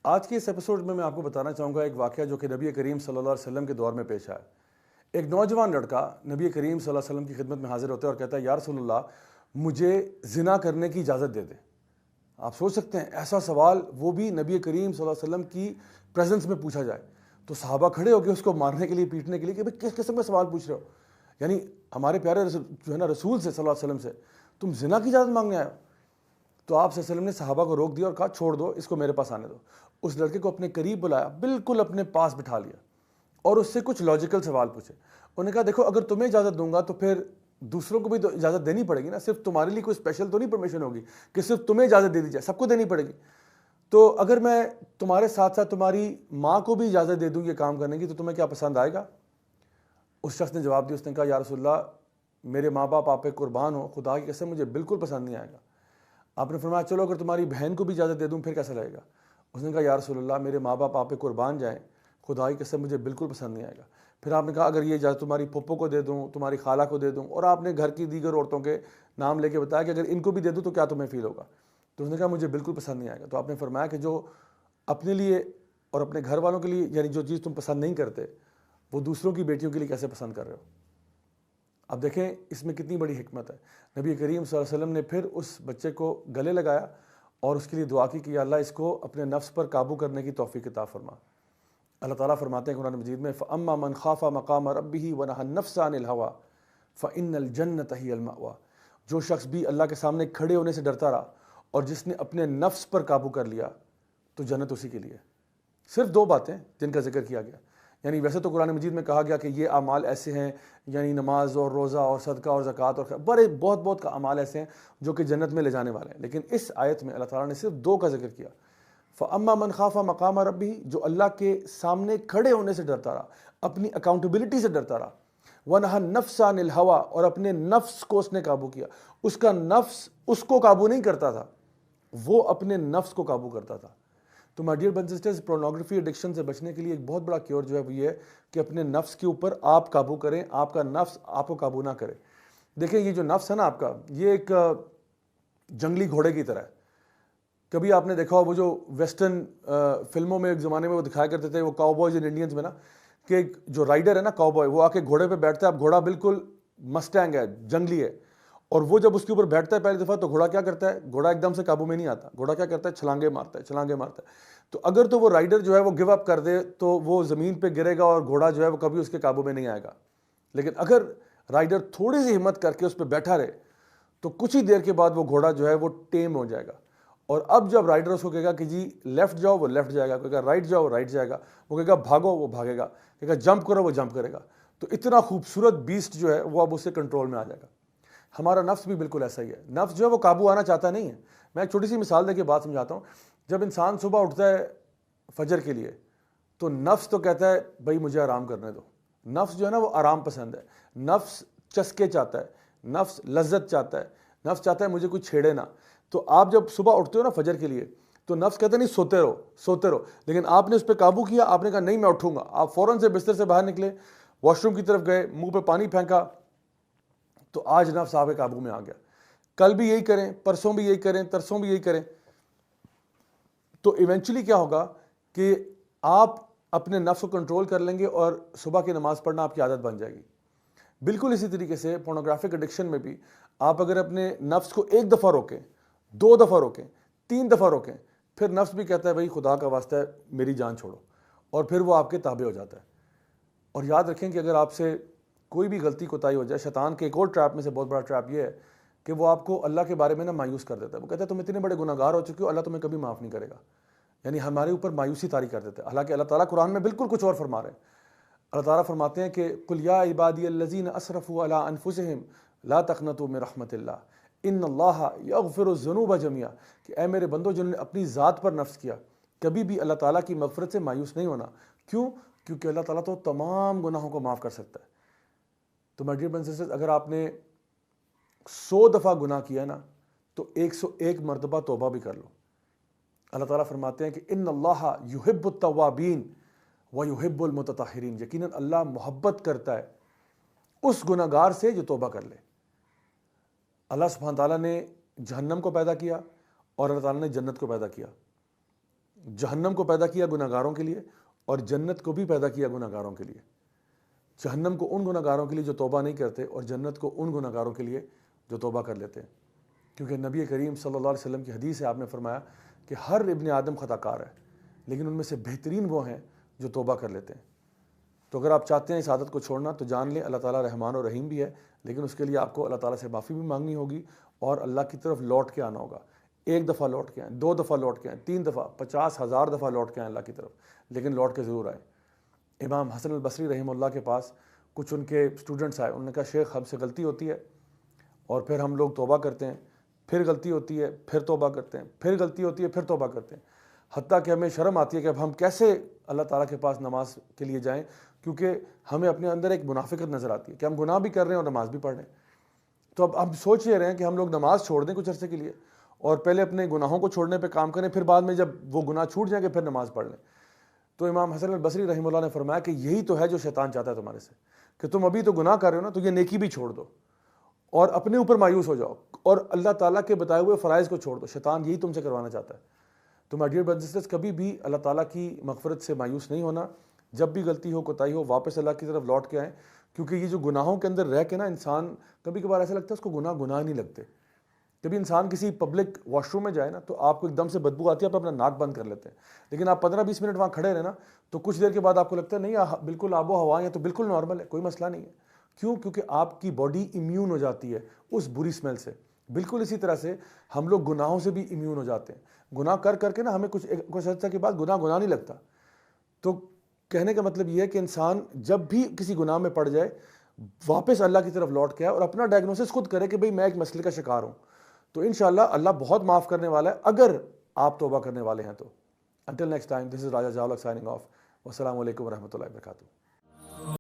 آج کے اس ایپیسوڈ میں آپ کو بتانا چاہوں گا ایک واقعہ جو کہ نبی کریم صلی اللہ علیہ وسلم کے دور میں پیش آیا۔ ایک نوجوان لڑکا نبی کریم صلی اللہ علیہ وسلم کی خدمت میں حاضر ہوتا ہے اور کہتا ہے یا رسول اللہ مجھے زنا کرنے کی اجازت دے دیں۔ آپ سوچ سکتے ہیں ایسا سوال وہ بھی نبی کریم صلی اللہ علیہ وسلم کی پریزنس میں پوچھا جائے تو صحابہ کھڑے ہو کے اس کو مارنے کے لیے پیٹنے کے لیے کہ بھئی کس قسم کا سوال پوچھ رہے ہو، یعنی ہمارے پیارے جو ہے نا رسول سے صلی اللہ علیہ وسلم سے تم زنا کی اجازت مانگنے آئے ہو۔ تو آپ صلی اللہ علیہ وسلم نے صحابہ کو روک دیا اور کہا چھوڑ دو اس کو میرے پاس آنے دو۔ اس لڑکے کو اپنے قریب بلایا، بالکل اپنے پاس بٹھا لیا اور اس سے کچھ لاجیکل سوال پوچھے۔ انہوں نے کہا دیکھو اگر تمہیں اجازت دوں گا تو پھر دوسروں کو بھی تو اجازت دینی پڑے گی نا، صرف تمہارے لیے کوئی اسپیشل تو نہیں پرمیشن ہوگی کہ صرف تمہیں اجازت دے دی جائے، سب کو دینی پڑے گی۔ تو اگر میں تمہارے ساتھ ساتھ تمہاری ماں کو بھی اجازت دے دوں یہ کام کرنے کی تو تمہیں کیا پسند آئے گا؟ اس شخص نے جواب دیا، اس نے کہا یا رسول اللہ میرے ماں باپ آپ پہ قربان ہو، خدا کی قسم مجھے بالکل پسند نہیں آئے گا۔ آپ نے فرمایا چلو اگر تمہاری بہن کو بھی اجازت دے دوں پھر کیسا لگے گا؟ اس نے کہا یا رسول اللہ میرے ماں باپ آپ پہ قربان جائیں، خدا کی قسم مجھے بالکل پسند نہیں آئے گا۔ پھر آپ نے کہا اگر یہ اجازت تمہاری پھپھو کو دے دوں، تمہاری خالہ کو دے دوں، اور آپ نے گھر کی دیگر عورتوں کے نام لے کے بتایا کہ اگر ان کو بھی دے دوں تو کیا تمہیں فیل ہوگا؟ تو اس نے کہا مجھے بالکل پسند نہیں آئے گا۔ تو آپ نے فرمایا کہ جو اپنے لیے اور اپنے گھر والوں کے لیے یعنی جو چیز تم پسند نہیں کرتے وہ دوسروں کی بیٹیوں کے لیے کیسے پسند کر رہے ہو؟ اب دیکھیں اس میں کتنی بڑی حکمت ہے۔ نبی کریم صلی اللہ علیہ وسلم نے پھر اس بچے کو گلے لگایا اور اس کے لیے دعا کی کہ یا اللہ اس کو اپنے نفس پر قابو کرنے کی توفیق عطا فرما۔ اللہ تعالیٰ فرماتے ہیں قرآن مجید میں فَأَمَّا مَنْ خَافَ مَقَامَ رَبِّهِ وَنَهَى النَّفْسَ عَنِ الْهَوَىٰ فَإِنَّ الْجَنَّةَ هِيَ الْمَأْوَىٰ، جو شخص بھی اللہ کے سامنے کھڑے ہونے سے ڈرتا رہا اور جس نے اپنے نفس پر قابو کر لیا تو جنت اسی کے لیے۔ صرف دو باتیں جن کا ذکر کیا گیا، یعنی ویسے تو قرآن مجید میں کہا گیا کہ یہ اعمال ایسے ہیں، یعنی نماز اور روزہ اور صدقہ اور زکوٰۃ اور بڑے بہت کا اعمال ایسے ہیں جو کہ جنت میں لے جانے والے ہیں، لیکن اس آیت میں اللہ تعالیٰ نے صرف دو کا ذکر کیا۔ فَأَمَّا مَنْ خَافَ مَقَامَ رَبِّهِ، جو اللہ کے سامنے کھڑے ہونے سے ڈرتا رہا، اپنی اکاؤنٹیبلٹی سے ڈرتا رہا، وَنَهَى النَّفْسَ عَنِ الْهَوَىٰ، اور اپنے نفس کو اس نے قابو کیا۔ اس کا نفس اس کو قابو نہیں کرتا تھا، وہ اپنے نفس کو قابو کرتا تھا۔ تو my dear brothers and sisters, pornography addiction سے بچنے کے لیے ایک بہت بڑا کیور جو ہے وہ یہ ہے کہ اپنے نفس کے اوپر آپ قابو کریں، آپ کا نفس آپ کو قابو نہ کرے۔ دیکھیں یہ جو نفس ہے نا آپ کا، یہ ایک جنگلی گھوڑے کی طرح ہے۔ کبھی آپ نے دیکھا ہو وہ جو ویسٹرن فلموں میں ایک زمانے میں وہ دکھایا کرتے تھے، وہ کاؤ بوائز اینڈ انڈینز میں نا، کہ جو رائڈر ہے نا کاؤ بوائے، وہ آ کے گھوڑے پہ بیٹھتا ہے، اب گھوڑا بالکل مسٹینگ ہے، جنگلی ہے، اور وہ جب اس کے اوپر بیٹھتا ہے پہلی دفعہ تو گھوڑا کیا کرتا ہے؟ گھوڑا ایک دم سے قابو میں نہیں آتا، گھوڑا کیا کرتا ہے؟ چھلانگے مارتا ہے، چھلانگے مارتا ہے۔ تو اگر تو وہ رائڈر جو ہے وہ گیو اپ کر دے تو وہ زمین پہ گرے گا اور گھوڑا جو ہے وہ کبھی اس کے قابو میں نہیں آئے گا، لیکن اگر رائڈر تھوڑی سی ہمت کر کے اس پہ بیٹھا رہے تو کچھ ہی دیر کے بعد وہ گھوڑا جو ہے وہ ٹیم ہو جائے گا۔ اور اب جب رائڈر اس کو کہے گا کہ جی لیفٹ جاؤ، وہ لیفٹ جائے گا، کہے گا رائٹ جاؤ، رائٹ جائے گا، وہ کہے گا بھاگو، وہ بھاگے گا، کہے گا جمپ کرو، وہ جمپ کرے گا۔ تو اتنا خوبصورت بیسٹ جو ہے وہ اب اس سے کنٹرول میں آ جائے گا۔ ہمارا نفس بھی بالکل ایسا ہی ہے، نفس جو ہے وہ قابو آنا چاہتا نہیں ہے۔ میں ایک چھوٹی سی مثال دے کے بات سمجھاتا ہوں۔ جب انسان صبح اٹھتا ہے فجر کے لیے تو نفس تو کہتا ہے بھائی مجھے آرام کرنے دو۔ نفس جو ہے نا وہ آرام پسند ہے، نفس چسکے چاہتا ہے، نفس لذت چاہتا ہے، نفس چاہتا ہے مجھے کوئی چھیڑے نہ۔ تو آپ جب صبح اٹھتے ہو نا فجر کے لیے تو نفس کہتا ہے نہیں سوتے رہو سوتے رہو، لیکن آپ نے اس پہ قابو کیا، آپ نے کہا نہیں میں اٹھوں گا، آپ فوراً سے بستر سے باہر نکلے، واش روم کی طرف گئے، منہ پہ پانی پھینکا، تو آج نفس آپ کے قابو میں آ گیا۔ کل بھی یہی کریں، پرسوں بھی یہی کریں، ترسوں بھی یہی کریں، تو ایونچولی کیا ہوگا کہ آپ اپنے نفس کو کنٹرول کر لیں گے اور صبح کی نماز پڑھنا آپ کی عادت بن جائے گی۔ بالکل اسی طریقے سے پورنوگرافک ایڈکشن میں بھی آپ اگر اپنے نفس کو ایک دفعہ روکیں، دو دفعہ روکیں، تین دفعہ روکیں، پھر نفس بھی کہتا ہے بھائی خدا کا واسطہ ہے میری جان چھوڑو، اور پھر وہ آپ کے تابع ہو جاتا ہے۔ اور یاد رکھیں کہ اگر آپ سے کوئی بھی غلطی کوتاہی ہو جائے، شیطان کے ایک اور ٹریپ میں سے بہت بڑا ٹریپ یہ ہے کہ وہ آپ کو اللہ کے بارے میں نا مایوس کر دیتا ہے۔ وہ کہتا ہے تم اتنے بڑے گناہ گار ہو چکے ہو، اللہ تمہیں کبھی معاف نہیں کرے گا، یعنی ہمارے اوپر مایوسی طاری کر دیتا ہے۔ حالانکہ اللہ تعالیٰ قرآن میں بالکل کچھ اور فرما رہے ہیں۔ اللہ تعالیٰ فرماتے ہیں کہ قل یا عبادی الذین اسرفوا علی انفسہم لا تقنطوا من رحمت اللہ ان اللہ یغفر الذنوب جميعا، کہ اے میرے بندو جنہوں نے اپنی ذات پر نفس کیا، کبھی بھی اللہ تعالیٰ کی مغفرت سے مایوس نہیں ہونا۔ کیوں؟ کیونکہ اللہ تعالیٰ تو تمام گناہوں کو معاف کر سکتا ہے۔ تو my dear brothers and sisters, اگر آپ نے 100 دفعہ گناہ کیا ہے نا تو 101 مرتبہ توبہ بھی کر لو۔ اللہ تعالیٰ فرماتے ہیں کہ ان اللہ یحب التوابین ویحب المتطہرین، یقیناً اللہ محبت کرتا ہے اس گناہ گار سے جو توبہ کر لے۔ اللہ سبحانہ تعالیٰ نے جہنم کو پیدا کیا اور اللہ تعالیٰ نے جنت کو پیدا کیا۔ جہنم کو پیدا کیا گناہ گاروں کے لیے اور جنت کو بھی پیدا کیا گناہ گاروں کے لیے۔ جہنم کو ان گناہ گاروں کے لیے جو توبہ نہیں کرتے، اور جنت کو ان گناہ گاروں کے لیے جو توبہ کر لیتے ہیں۔ کیونکہ نبی کریم صلی اللہ علیہ وسلم کی حدیث ہے، آپ نے فرمایا کہ ہر ابن آدم خطا کار ہے، لیکن ان میں سے بہترین وہ ہیں جو توبہ کر لیتے ہیں۔ تو اگر آپ چاہتے ہیں اس عادت کو چھوڑنا تو جان لیں اللہ تعالیٰ رحمان و رحیم بھی ہے، لیکن اس کے لیے آپ کو اللہ تعالیٰ سے معافی بھی مانگنی ہوگی اور اللہ کی طرف لوٹ کے آنا ہوگا۔ ایک دفعہ لوٹ کے آئیں، 2 دفعہ لوٹ کے آئیں، 3 دفعہ، 50,000 دفعہ لوٹ کے آئیں اللہ کی طرف، لیکن لوٹ کے ضرور آئیں۔ امام حسن البصری رحمہ اللہ کے پاس کچھ ان کے اسٹوڈنٹس آئے، انہوں نے کہا شیخ ہم سے غلطی ہوتی ہے اور پھر ہم لوگ توبہ کرتے ہیں، پھر غلطی ہوتی ہے پھر توبہ کرتے ہیں، پھر غلطی ہوتی ہے پھر توبہ کرتے ہیں، حتیٰ کہ ہمیں شرم آتی ہے کہ اب ہم کیسے اللہ تعالیٰ کے پاس نماز کے لیے جائیں، کیونکہ ہمیں اپنے اندر ایک منافقت نظر آتی ہے کہ ہم گناہ بھی کر رہے ہیں اور نماز بھی پڑھ رہے ہیں۔ تو اب ہم سوچ یہ رہے ہیں کہ ہم لوگ نماز چھوڑ دیں کچھ عرصے کے لیے اور پہلے اپنے گناہوں کو چھوڑنے پہ کام کریں، پھر بعد میں جب وہ گناہ چھوٹ جائیں گے پھر نماز پڑھ لیں۔ تو امام حسن البصری رحمہ اللہ نے فرمایا کہ یہی تو ہے جو شیطان چاہتا ہے تمہارے سے، کہ تم ابھی تو گناہ کر رہے ہو نا، تو یہ نیکی بھی چھوڑ دو اور اپنے اوپر مایوس ہو جاؤ اور اللہ تعالیٰ کے بتائے ہوئے فرائض کو چھوڑ دو۔ شیطان یہی تم سے کروانا چاہتا ہے۔ تو my dear brothers and sisters, کبھی بھی اللہ تعالیٰ کی مغفرت سے مایوس نہیں ہونا۔ جب بھی غلطی ہو، کوتاہی ہو، واپس اللہ کی طرف لوٹ کے آئیں، کیونکہ یہ جو گناہوں کے اندر رہ کے نا انسان کبھی کبھار ایسا لگتا ہے اس کو گناہ نہیں لگتے۔ کبھی انسان کسی پبلک واش روم میں جائے نا تو آپ کو ایک دم سے بدبو آتی ہے، آپ اپنا ناک بند کر لیتے ہیں، لیکن آپ 15-20 منٹ وہاں کھڑے رہے نا تو کچھ دیر کے بعد آپ کو لگتا ہے نہیں بالکل آب و ہوا ہے تو بالکل نارمل ہے، کوئی مسئلہ نہیں ہے۔ کیوں؟ کیونکہ آپ کی باڈی امیون ہو جاتی ہے اس بری اسمیل سے۔ بالکل اسی طرح سے ہم لوگ گناہوں سے بھی امیون ہو جاتے ہیں۔ گناہ کر کر کے نا ہمیں کچھ عرصے کے بعد گناہ نہیں لگتا۔ تو کہنے کا مطلب یہ ہے کہ انسان جب بھی کسی گناہ میں پڑ جائے واپس اللہ کی طرف لوٹ کے آئے اور اپنا ڈائگنوسس خود کرے کہ بھئی میں ایک مسئلے کا شکار ہوں، تو انشاءاللہ اللہ بہت معاف کرنے والا ہے اگر آپ توبہ کرنے والے ہیں تو۔ Until next time, this is Raja Javlak signing off. Wassalamu alaikum warahmatullahi wabarakatuh.